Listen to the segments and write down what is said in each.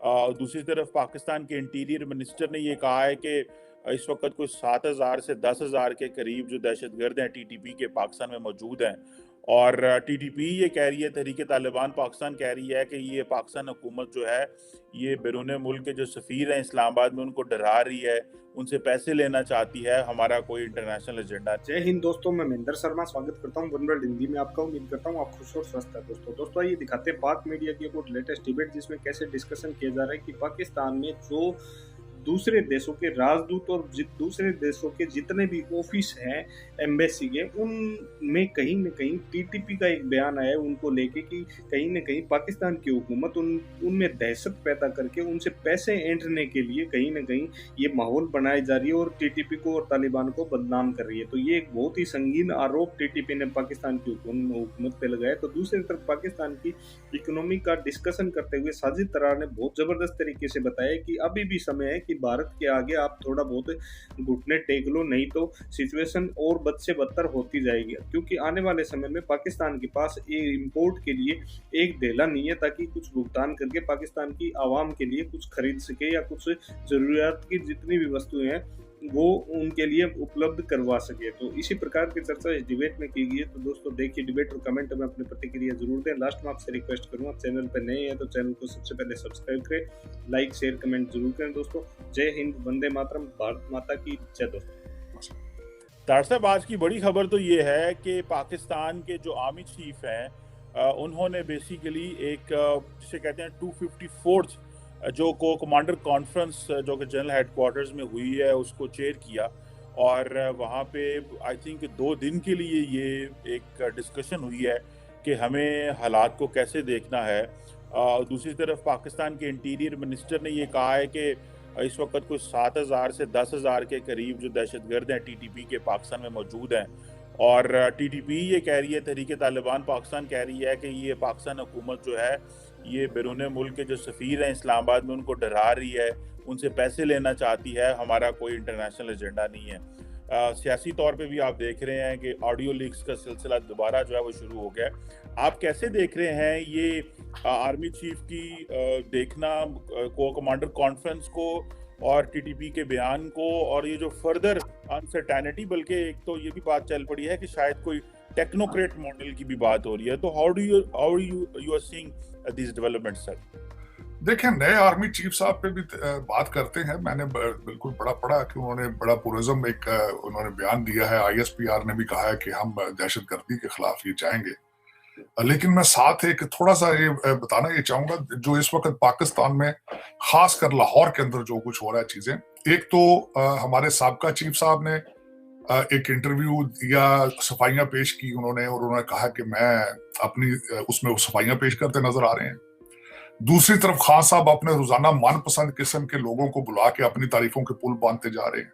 दूसरी तरफ पाकिस्तान के इंटीरियर मिनिस्टर ने ये कहा है कि इस वक्त कोई 7,000 से 10,000 के करीब जो दहशतगर्द हैं टीटीपी के पाकिस्तान में मौजूद हैं। और टीटीपी ये कह रही है, तहरीक तालिबान पाकिस्तान कह रही है कि ये पाकिस्तान हुकूमत जो है ये बैरून मुल्क के जो सफ़ीर हैं इस्लामाबाद में उनको डरा रही है, उनसे पैसे लेना चाहती है, हमारा कोई इंटरनेशनल एजेंडा। जय हिंद दोस्तों, मैं महेंद्र शर्मा स्वागत करता हूं वन वर्ल्ड हिंदी में आपका। उम्मीद करता हूं आप खुश और स्वस्थ हैं। दोस्तों आइए दिखाते हैं पाक मीडिया की कुछ लेटेस्ट डिबेट जिसमें कैसे डिस्कशन किया जा रहा है कि पाकिस्तान में जो दूसरे देशों के राजदूत और दूसरे देशों के जितने भी ऑफिस हैं एम्बेसी के, उनमें कहीं न कहीं टीटीपी का एक बयान आया है उनको लेके कि कहीं न कहीं पाकिस्तान की हुकूमत उनमें दहशत पैदा करके उनसे पैसे ऐंठने के लिए कहीं न कहीं ये माहौल बनाई जा रही है और टीटीपी को और तालिबान को बदनाम कर रही है। तो ये एक बहुत ही संगीन आरोप टीटीपी ने पाकिस्तान की हुकूमत पे लगाया। तो दूसरी तरफ पाकिस्तान की इकोनॉमी का डिस्कशन करते हुए साजिद तरार ने बहुत जबरदस्त तरीके से बताया कि अभी भी समय है कि भारत के आगे आप थोड़ा बहुत घुटने टेक लो, नहीं तो सिचुएशन और बद से बदतर होती जाएगी। क्योंकि आने वाले समय में पाकिस्तान के पास इंपोर्ट के लिए एक धेला नहीं है ताकि कुछ भुगतान करके पाकिस्तान की आवाम के लिए कुछ खरीद सके या कुछ जरूरियात की जितनी भी वस्तुएं हैं वो उनके लिए उपलब्ध करवा सके। तो इसी प्रकार की चर्चा इस डिबेट में की गई है। तो दोस्तों देखिए डिबेट और कमेंट में अपनी प्रतिक्रिया जरूर दें। लास्ट में आपसे रिक्वेस्ट करूंगा, चैनल पर नए हैं तो चैनल को सबसे पहले सब्सक्राइब करें, लाइक शेयर कमेंट जरूर करें। दोस्तों जय हिंद, वंदे मातरम, भारत माता की जय। दोस्तों तार साहब, आज की बड़ी खबर तो ये है कि पाकिस्तान के जो आर्मी चीफ हैं उन्होंने बेसिकली एक जिसे कहते हैं 254th जो को कमांडर कॉन्फ्रेंस जो कि जनरल हेडक्वार्टर्स में हुई है उसको चेयर किया। और वहाँ पे आई थिंक 2 दिन के लिए ये एक डिस्कशन हुई है कि हमें हालात को कैसे देखना है। दूसरी तरफ पाकिस्तान के इंटीरियर मिनिस्टर ने ये कहा है कि इस वक्त कोई 7,000 से 10,000 के करीब जो दहशतगर्द हैं टीटीपी के पाकिस्तान में मौजूद हैं। और टीटीपी ये कह रही है, तहरीक तालिबान पाकिस्तान कह रही है कि ये पाकिस्तान हुकूमत जो है ये बैरून मुल्क के जो सफ़ीर हैं इस्लामाबाद में उनको डरा रही है, उनसे पैसे लेना चाहती है, हमारा कोई इंटरनेशनल एजेंडा नहीं है। सियासी तौर पे भी आप देख रहे हैं कि ऑडियो लीक्स का सिलसिला दोबारा जो है वो शुरू हो गया है। आप कैसे देख रहे हैं ये आर्मी चीफ की देखना को कमांडर कॉन्फ्रेंस को और टीटीपी के बयान को, और ये जो फर्दर अनसर्टेनिटी, बल्कि एक तो ये भी बात चल पड़ी है कि शायद कोई टेक्नोक्रेट मॉडल की भी बात हो रही है। तो how you are seeing this development sir? देखिए, नए आर्मी चीफ साहब पे भी बात करते हैं। मैंने बिल्कुल बड़ा पढ़ा कि उन्होंने बड़ा पुरज़म एक उन्होंने बयान दिया है। आईएसपीआर ने भी कहा है कि हम दहशतगर्दी के खिलाफ ये जाएंगे। लेकिन मैं साथ एक थोड़ा सा ये बताना ये चाहूंगा, जो इस वक्त पाकिस्तान में खासकर लाहौर के अंदर जो कुछ हो रहा है चीजें, एक तो हमारे साबका चीफ साहब ने एक इंटरव्यू दिया, सफाइयां पेश की उन्होंने, और उन्होंने कहा कि मैं अपनी उसमें सफाइयां पेश करते नजर आ रहे हैं। दूसरी तरफ खान साहब अपने रोजाना मनपसंद किस्म के लोगों को बुला के अपनी तारीफों के पुल बांधते जा रहे हैं।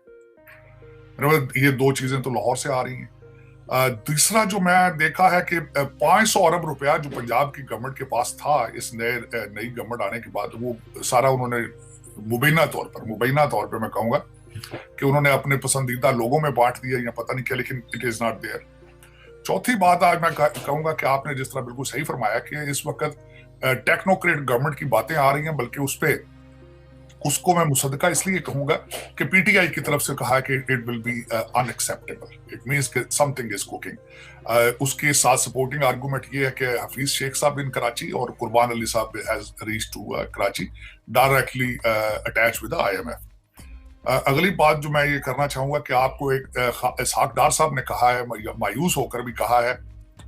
ये 2 चीजें तो लाहौर से आ रही हैं। दूसरा जो मैं देखा है कि 500 अरब रुपया जो पंजाब की गवर्नमेंट के पास था इस नई गवर्नमेंट आने के बाद, वो सारा उन्होंने मुबैना तौर पे मैं कहूंगा कि उन्होंने अपने पसंदीदा लोगों में बांट दिया या पता नहीं क्या, लेकिन इट इज नॉट देयर। चौथी बात आज मैं कहूंगा कि आपने जिस तरह बिल्कुल सही फरमाया कि इस वक्त टेक्नोक्रेट गवर्नमेंट की बातें आ रही हैं, बल्कि उसको मैं मुसद्दका इसलिए कहूंगा कि पीटीआई की तरफ से कहा कि it will be unacceptable, it means कि समथिंग इज कुकिंग। उसके साथ सपोर्टिंग आर्गुमेंट ये है कि हफीज शेख साहब इन कराची और Qurban Ali sahab has reached to Karachi directly attach with IMF। अगली बात जो मैं ये करना चाहूंगा कि आपको एक इसहाक डार साहब ने कहा है, मायूस होकर भी कहा है,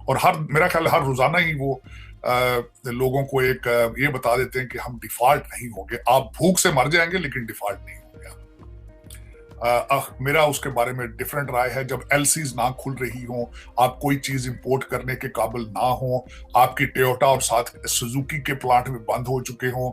और मेरा ख्याल हर रोजाना ही वो लोगों को एक ये बता देते हैं कि हम डिफॉल्ट नहीं होंगे, आप भूख से मर जाएंगे लेकिन डिफॉल्ट नहीं होंगे। मेरा उसके बारे में डिफरेंट राय है। जब एलसीज ना खुल रही हो, आप कोई चीज इंपोर्ट करने के काबिल ना हो, आपकी टोयोटा और साथ सुजुकी के प्लांट में बंद हो चुके हों,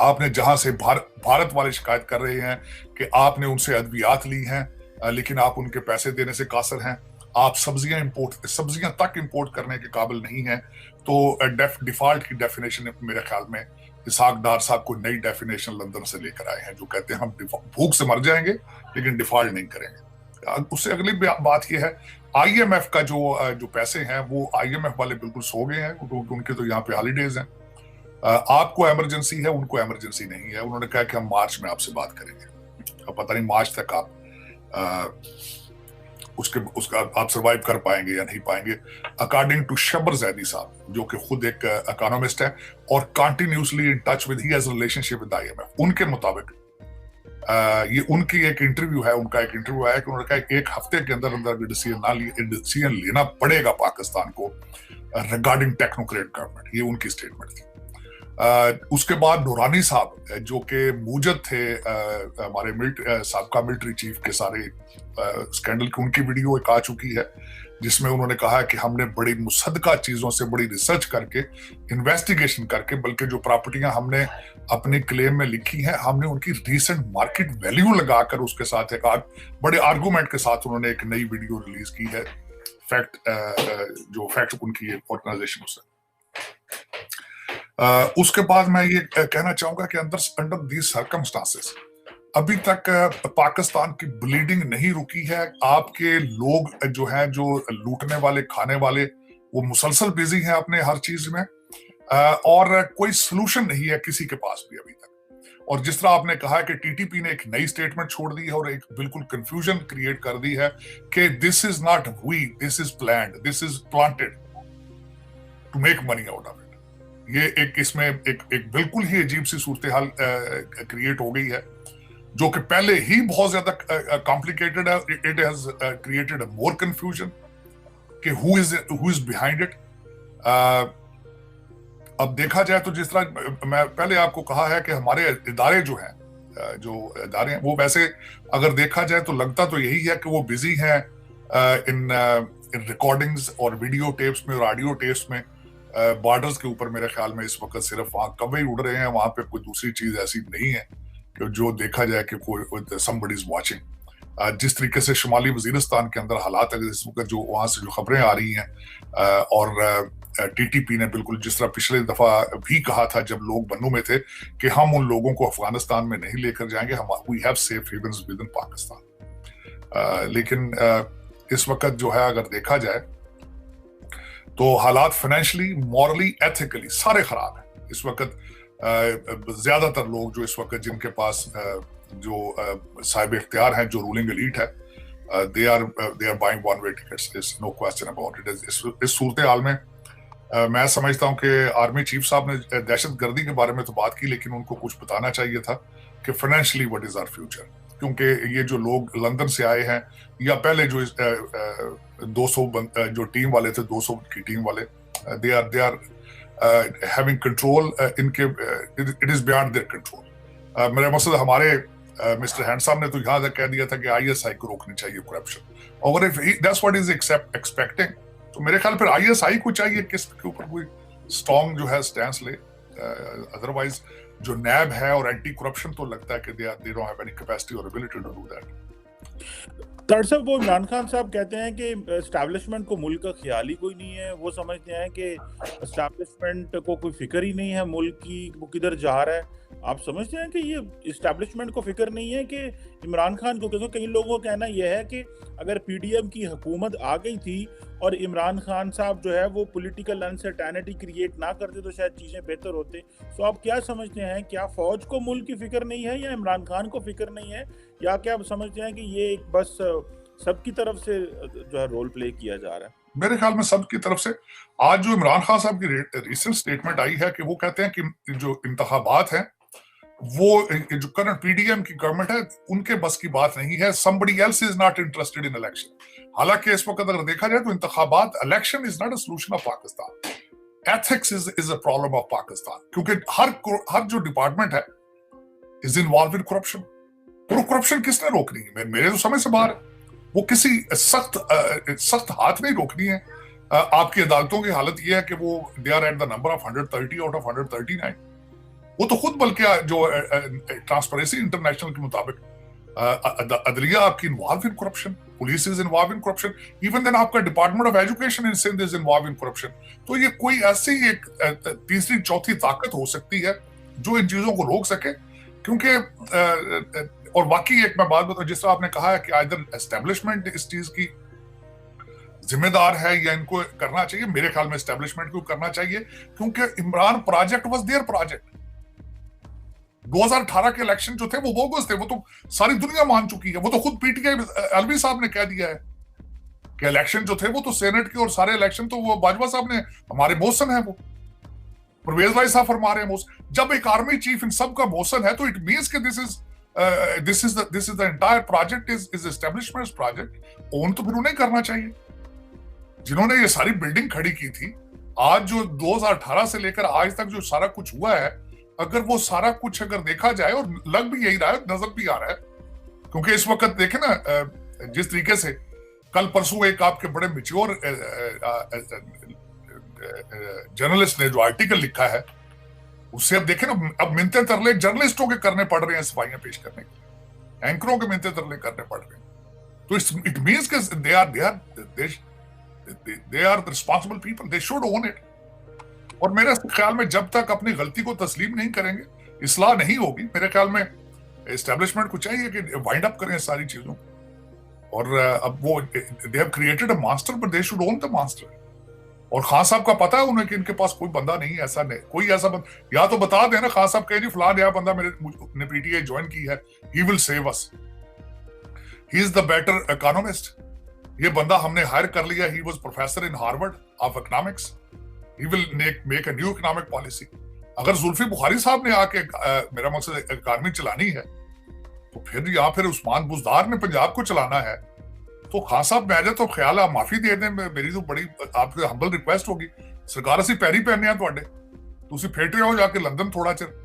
आपने जहां से भारत वाले शिकायत कर रहे हैं कि आपने उनसे अद्वियात ली हैं लेकिन आप उनके पैसे देने से कासर हैं, आप सब्जियां तक इंपोर्ट करने के काबिल नहीं हैं, तो डिफॉल्ट की डेफिनेशन मेरे ख्याल में इसहाक डार साहब को नई डेफिनेशन लंदन से लेकर आए हैं, जो कहते हैं हम भूख से मर जाएंगे लेकिन डिफॉल्ट नहीं करेंगे। उससे अगली बात यह है, IMF का जो पैसे हैं वो IMF वाले बिल्कुल सो गए हैं, क्योंकि उनके तो यहाँ पे हॉलीडेज हैं। आपको इमरजेंसी है, उनको इमरजेंसी नहीं है। उन्होंने कहा कि हम मार्च में आपसे बात करेंगे। अब पता नहीं मार्च तक आप उसका आप सर्वाइव कर पाएंगे या नहीं पाएंगे। अकॉर्डिंग टू शब्बर जैदी साहब, जो कि खुद एक इकोनॉमिस्ट है और continuously in touch with, he has a relationship with IMF, उनके मुताबिक ये उनकी एक इंटरव्यू है, उनका एक इंटरव्यू आया कि उन्होंने कहा एक हफ्ते के अंदर अंदर डिसीजन लेना पड़ेगा पाकिस्तान को रिगार्डिंग टेक्नोक्रेट गवर्नमेंट। ये उनकी स्टेटमेंट थी। उसके बाद नूरानी साहब, जो कि मूजद थे हमारे साबका मिलिट्री चीफ के सारे स्कैंडल की, उनकी वीडियो एक आ चुकी है जिसमें उन्होंने कहा कि हमने बड़ी मुसद्दका चीजों से, बड़ी रिसर्च करके, इन्वेस्टिगेशन करके, बल्कि जो प्रॉपर्टियां हमने अपनी क्लेम में लिखी हैं, हमने उनकी रीसेंट मार्केट वैल्यू लगाकर उसके साथ एक बड़े आर्गूमेंट के साथ उन्होंने एक नई वीडियो रिलीज की है। जो फैक्ट उनकी ऑर्गेनाइजेशन से। उसके बाद मैं ये कहना चाहूंगा कि अंडर दीज सर्कमस्टांसेस अभी तक पाकिस्तान की ब्लीडिंग नहीं रुकी है। आपके लोग जो हैं, जो लूटने वाले, खाने वाले, वो मुसलसल बिजी हैं अपने हर चीज में, और कोई सोल्यूशन नहीं है किसी के पास भी अभी तक। और जिस तरह आपने कहा कि TTP ने एक नई स्टेटमेंट छोड़ दी है और एक बिल्कुल कंफ्यूजन क्रिएट कर दी है कि this is not we, this is planned, this is planted to make money out of it. ये एक इसमें एक बिल्कुल ही अजीब सी सूरत हाल क्रिएट हो गई है, जो कि पहले ही बहुत ज्यादा कॉम्प्लिकेटेड है। It has created a more confusion कि हु इज बिहाइंड इट। अब देखा जाए तो जिस तरह मैं पहले आपको कहा है कि हमारे इदारे जो हैं, वो वैसे अगर देखा जाए तो लगता तो यही है कि वो बिजी हैं इन रिकॉर्डिंग्स और वीडियो टेप्स में और ऑडियो टेप्स में। बॉर्डर्स के ऊपर मेरे ख्याल में इस वक्त सिर्फ वहां कौवे उड़ रहे हैं, वहां पे कोई दूसरी चीज ऐसी नहीं है कि जो देखा जाए कि कोई somebody is watching। जिस तरीके से शुमाली वजीरिस्तान के अंदर हालात अगर इस वक्त जो वहां से जो खबरें आ रही हैं, और TTP ने बिल्कुल जिस तरह पिछले दफा भी कहा था जब लोग बन्नू में थे कि हम उन लोगों को अफगानिस्तान में नहीं लेकर जाएंगे, हम we have safe havens within Pakistan. लेकिन इस वक्त जो है अगर देखा जाए तो हालात फाइनेंशियली, मॉरली, एथिकली सारे खराब हैं इस वक्त। ज्यादातर लोग जो इस वक्त जिनके पास जो साहिब इख्तियार हैं, जो रूलिंग एलीट है, they are buying one way tickets, there's no question about it। इस सूरत हाल में मैं समझता हूं कि आर्मी चीफ साहब ने दहशतगर्दी के बारे में तो बात की, लेकिन उनको कुछ बताना चाहिए था कि financially what is our future. क्योंकि ये जो लोग लंदन से आए हैं या पहले जो 200 जो टीम वाले थे, 200 की टीम वाले, दे आर हैविंग कंट्रोल इनके, it is beyond their control. मेरा मकसद हमारे मिस्टर हैंड साहब ने तो यहाँ तक कह दिया था कि ISI को रोकनी चाहिए करप्शन, और if that's what is expecting, तो मेरे ख्याल फिर ISI को चाहिए किस के ऊपर कोई स्ट्रॉन्ग जो है स्टैंस ले। अदरवाइज जो NAB है और एंटी करप्शन तो लगता है कि they don't have any capacity और एबिलिटी टू डू दैट। दरअसल वो इमरान खान साहब कहते हैं कि एस्टैब्लिशमेंट को मुल्क का ख्याल ही कोई नहीं है। वो समझते हैं कि एस्टैब्लिशमेंट को कोई फिक्र ही नहीं है मुल्क की, वो किधर जा रहा है। आप समझते हैं कि ये एस्टैब्लिशमेंट को फिक्र नहीं है कि इमरान खान को, क्योंकि कई लोगों का कहना यह है कि अगर PDM की हुकूमत आ गई थी और इमरान खान साहब जो है वो पॉलिटिकल अनसर्टेनिटी क्रिएट ना करते तो शायद चीज़ें बेहतर होते। तो आप क्या समझते हैं, क्या फौज को मुल्क की फिक्र नहीं है या इमरान खान को फिक्र नहीं है, या क्या आप समझते हैं कि ये एक बस सबकी तरफ से जो है रोल प्ले किया जा रहा है? मेरे ख्याल में सबकी तरफ से। आज जो इमरान खान साहब की रिसेंट स्टेटमेंट आई है कि वो कहते हैं कि जो इंतखाबात हैं वो जो करंट PDM की गवर्नमेंट है उनके बस की बात नहीं है। somebody else is not interested in election। हालांकि इस वक्त अगर देखा जाए तो इंतखाबात, election is not a solution of Pakistan, ethics is a problem of Pakistan, क्योंकि हर जो डिपार्टमेंट है is involve in corruption. Corruption किसने रोकनी है? मेरे तो समझ से बाहर है। वो किसी सख्त हाथ नहीं रोकनी है। आपकी अदालतों की हालत ये है कि वो they are at the number of 130 out of 139। वो तो खुद बल्कि जो ट्रांसपेरेंसी इंटरनेशनल के मुताबिक अदलिया आपकी involve in corruption, police is involve in corruption, even then आपका department of education in Sindh is involve in corruption. तो ये कोई ऐसी एक तीसरी चौथी ताकत हो सकती है जो इन चीजों को रोक सके। क्योंकि और बाकी एक मैं बात बताऊं, जिस तरह आपने कहा है कि आइदर एस्टेब्लिशमेंट इस चीज की जिम्मेदार है या इनको करना चाहिए? मेरे ख्याल में एस्टेब्लिशमेंट को करना चाहिए, क्योंकि Imran project was there project. 2018 के इलेक्शन जो थे वो बोगस थे, वो तो सारी दुनिया मान चुकी है। वो तो खुद पीटीआई अलवी साहब ने कह दिया है कि इलेक्शन जो थे वो तो सेनेट के और सारे इलेक्शन तो वो बाजवा साहब ने, हमारे मोहसन है, वो परवेज भाई साहब फरमा रहे हैं मोहसन। जब एक आर्मी चीफ इन सब का मोहसन है तो इट मींस कि this is the entire project is establishment project. Own तो फिर उन्हें करना चाहिए जिन्होंने ये सारी बिल्डिंग खड़ी की थी। आज जो 2018 से लेकर आज तक जो सारा कुछ हुआ है, अगर वो सारा कुछ अगर देखा जाए, और लग भी यही रहा है, नजर भी आ रहा है, क्योंकि इस वक्त देखे ना जिस तरीके से कल परसों एक आपके बड़े मैच्योर जर्नलिस्ट ने जो आर्टिकल लिखा है, उससे अब देखे ना, अब मिन्नतें तरले जर्नलिस्टों के करने पड़ रहे हैं सफाइयां पेश करने के, एंकरों के मिन्नतें तरले करने पड़ रहे हैं। तो इट मींस कि they are the responsible people, they should own it। और मेरे ख्याल में जब तक अपनी गलती को तस्लीम नहीं करेंगे, इस्लाह नहीं होगी। मेरे ख्याल में एस्टेब्लिशमेंट को चाहिए कि वाइंड अप करें सारी चीजों। और अब वो they have created a monster, but they should own the monster। और खान साहब का पता है उन्हें कि इनके पास कोई बंदा नहीं है, ऐसा नहीं, कोई ऐसा बंदा, या तो बता देना खान साहब कहे जी फलां नया बंदा मेरे पीटीआई ज्वाइन की है, he will save us, he is the better economist। ये बंदा हमने हायर कर लिया, he was professor in Harvard of economics, he will make a new economic policy। अगर जुल्फी बुखारी साहब ने आके मेरा मकसद इकॉनमी चलानी है, तो फिर या फिर उस्मान बुज़दार ने पंजाब को चलाना है, तो खान साहब मैं तो ख्याल आप माफी दे दें। मेरी तो बड़ी आपसे हम्बल रिक्वेस्ट होगी, सरकार असी पैरी पैने हैं तुहाडे, तुसी फेट रहे हो जाके लंदन थोड़ा चिर।